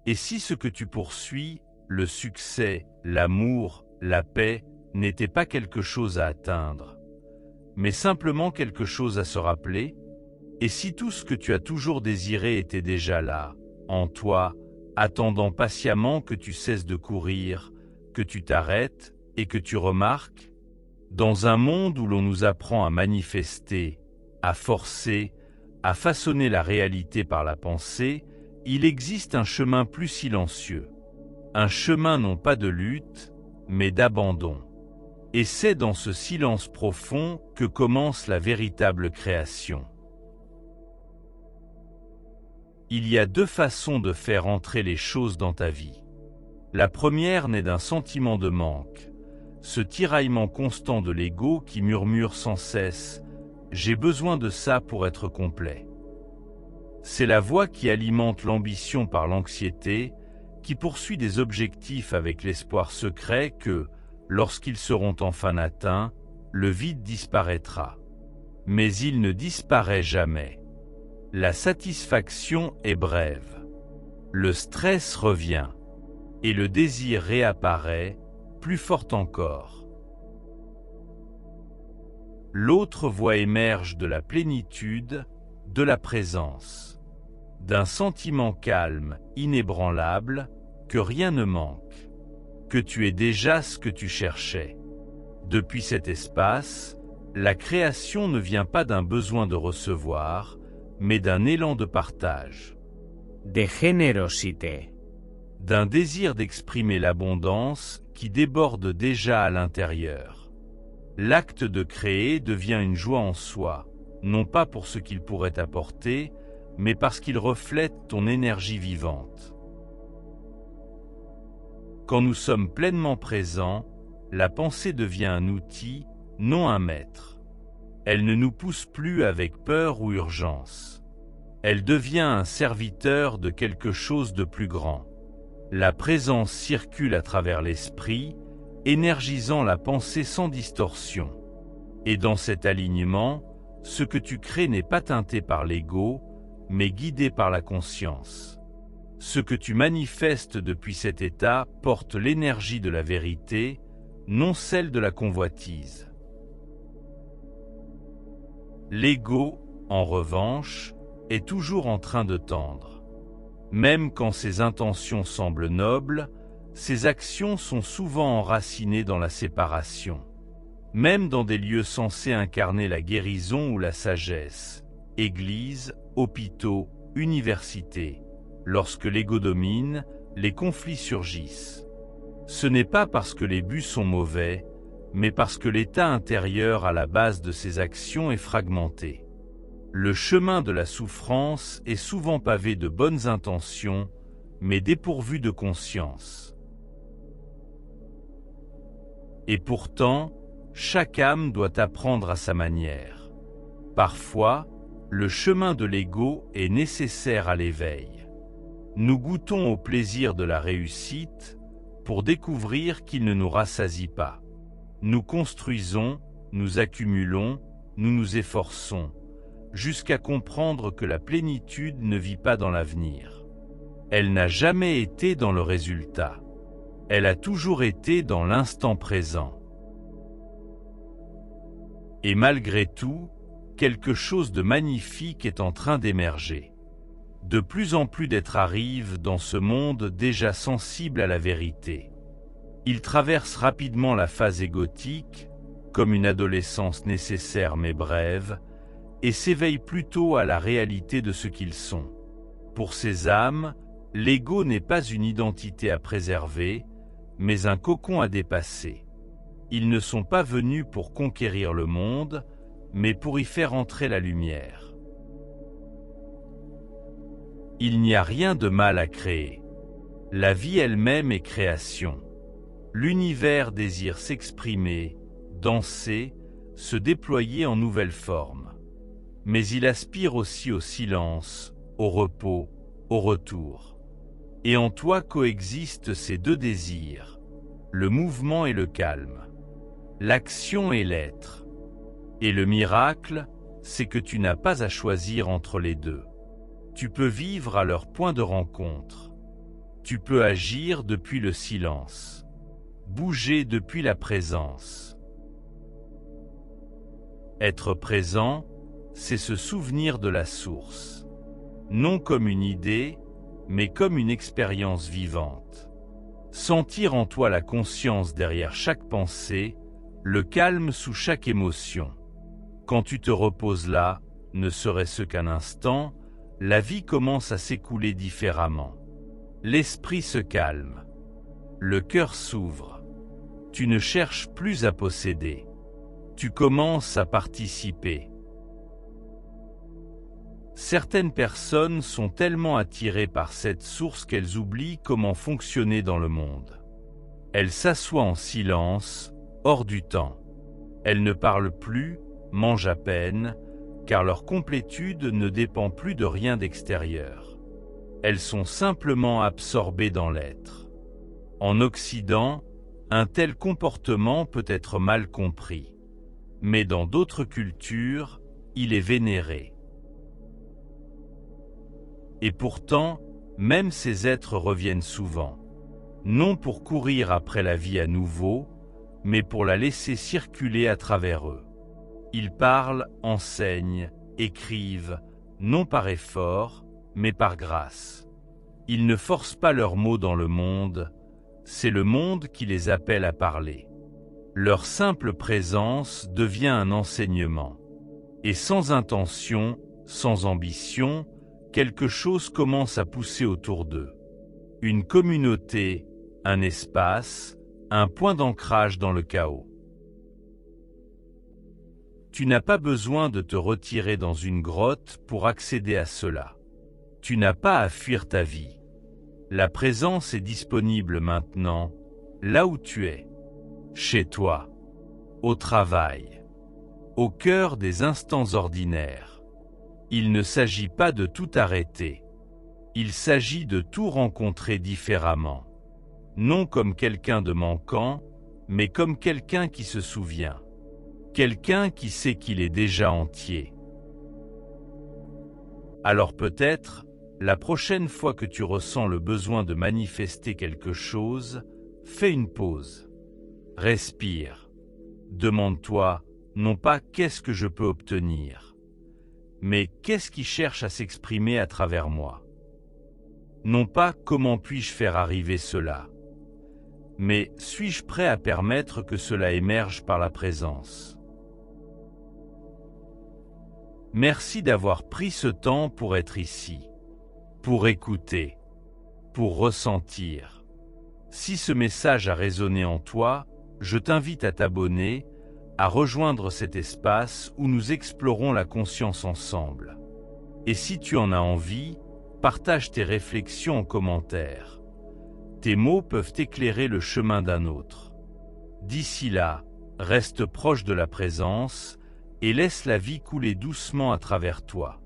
Et si ce que tu poursuis, le succès, l'amour, la paix, n'était pas quelque chose à atteindre, mais simplement quelque chose à se rappeler? Et si tout ce que tu as toujours désiré était déjà là, en toi, attendant patiemment que tu cesses de courir, que tu t'arrêtes et que tu remarques? Dans un monde où l'on nous apprend à manifester, à forcer, à façonner la réalité par la pensée, il existe un chemin plus silencieux. Un chemin non pas de lutte, mais d'abandon. Et c'est dans ce silence profond que commence la véritable création. Il y a deux façons de faire entrer les choses dans ta vie. La première naît d'un sentiment de manque, ce tiraillement constant de l'ego qui murmure sans cesse « j'ai besoin de ça pour être complet ». C'est la voix qui alimente l'ambition par l'anxiété, qui poursuit des objectifs avec l'espoir secret que, lorsqu'ils seront enfin atteints, le vide disparaîtra. Mais il ne disparaît jamais. La satisfaction est brève. Le stress revient. Et le désir réapparaît, plus fort encore. L'autre voie émerge de la plénitude, de la présence, d'un sentiment calme, inébranlable, que rien ne manque, que tu es déjà ce que tu cherchais. Depuis cet espace, la création ne vient pas d'un besoin de recevoir, mais d'un élan de partage, de générosité, d'un désir d'exprimer l'abondance qui déborde déjà à l'intérieur. L'acte de créer devient une joie en soi, non pas pour ce qu'il pourrait apporter, mais parce qu'il reflète ton énergie vivante. Quand nous sommes pleinement présents, la pensée devient un outil, non un maître. Elle ne nous pousse plus avec peur ou urgence. Elle devient un serviteur de quelque chose de plus grand. La présence circule à travers l'esprit, énergisant la pensée sans distorsion. Et dans cet alignement, ce que tu crées n'est pas teinté par l'ego, mais guidé par la conscience. Ce que tu manifestes depuis cet état porte l'énergie de la vérité, non celle de la convoitise. L'ego, en revanche, est toujours en train de tendre. Même quand ses intentions semblent nobles, ses actions sont souvent enracinées dans la séparation. Même dans des lieux censés incarner la guérison ou la sagesse, églises, hôpitaux, universités, lorsque l'ego domine, les conflits surgissent. Ce n'est pas parce que les buts sont mauvais, mais parce que l'état intérieur à la base de ces actions est fragmenté. Le chemin de la souffrance est souvent pavé de bonnes intentions, mais dépourvu de conscience. Et pourtant, chaque âme doit apprendre à sa manière. Parfois, le chemin de l'ego est nécessaire à l'éveil. Nous goûtons au plaisir de la réussite pour découvrir qu'il ne nous rassasie pas. Nous construisons, nous accumulons, nous nous efforçons, jusqu'à comprendre que la plénitude ne vit pas dans l'avenir. Elle n'a jamais été dans le résultat. Elle a toujours été dans l'instant présent. Et malgré tout, quelque chose de magnifique est en train d'émerger. De plus en plus d'êtres arrivent dans ce monde déjà sensible à la vérité. Ils traversent rapidement la phase égotique, comme une adolescence nécessaire mais brève, et s'éveillent plutôt à la réalité de ce qu'ils sont. Pour ces âmes, l'ego n'est pas une identité à préserver, mais un cocon à dépasser. Ils ne sont pas venus pour conquérir le monde, mais pour y faire entrer la lumière. Il n'y a rien de mal à créer. La vie elle-même est création. L'univers désire s'exprimer, danser, se déployer en nouvelles formes. Mais il aspire aussi au silence, au repos, au retour. Et en toi coexistent ces deux désirs, le mouvement et le calme, l'action et l'être. Et le miracle, c'est que tu n'as pas à choisir entre les deux. Tu peux vivre à leur point de rencontre. Tu peux agir depuis le silence. Bouger depuis la présence. Être présent, c'est se souvenir de la source. Non comme une idée, mais comme une expérience vivante. Sentir en toi la conscience derrière chaque pensée, le calme sous chaque émotion. Quand tu te reposes là, ne serait-ce qu'un instant, la vie commence à s'écouler différemment. L'esprit se calme. Le cœur s'ouvre. Tu ne cherches plus à posséder. Tu commences à participer. Certaines personnes sont tellement attirées par cette source qu'elles oublient comment fonctionner dans le monde. Elles s'assoient en silence, hors du temps. Elles ne parlent plus, mangent à peine, car leur complétude ne dépend plus de rien d'extérieur. Elles sont simplement absorbées dans l'être. En Occident, un tel comportement peut être mal compris. Mais dans d'autres cultures, il est vénéré. Et pourtant, même ces êtres reviennent souvent, non pour courir après la vie à nouveau, mais pour la laisser circuler à travers eux. Ils parlent, enseignent, écrivent, non par effort, mais par grâce. Ils ne forcent pas leurs mots dans le monde, c'est le monde qui les appelle à parler. Leur simple présence devient un enseignement. Et sans intention, sans ambition, quelque chose commence à pousser autour d'eux. Une communauté, un espace, un point d'ancrage dans le chaos. Tu n'as pas besoin de te retirer dans une grotte pour accéder à cela. Tu n'as pas à fuir ta vie. La présence est disponible maintenant, là où tu es, chez toi, au travail, au cœur des instants ordinaires. Il ne s'agit pas de tout arrêter. Il s'agit de tout rencontrer différemment. Non comme quelqu'un de manquant, mais comme quelqu'un qui se souvient. Quelqu'un qui sait qu'il est déjà entier. Alors peut-être, la prochaine fois que tu ressens le besoin de manifester quelque chose, fais une pause. Respire. Demande-toi, non pas qu'est-ce que je peux obtenir, mais qu'est-ce qui cherche à s'exprimer à travers moi? Non pas comment puis-je faire arriver cela, mais suis-je prêt à permettre que cela émerge par la présence? Merci d'avoir pris ce temps pour être ici, pour écouter, pour ressentir. Si ce message a résonné en toi, je t'invite à t'abonner, à rejoindre cet espace où nous explorons la conscience ensemble. Et si tu en as envie, partage tes réflexions en commentaire. Tes mots peuvent éclairer le chemin d'un autre. D'ici là, reste proche de la présence et laisse la vie couler doucement à travers toi.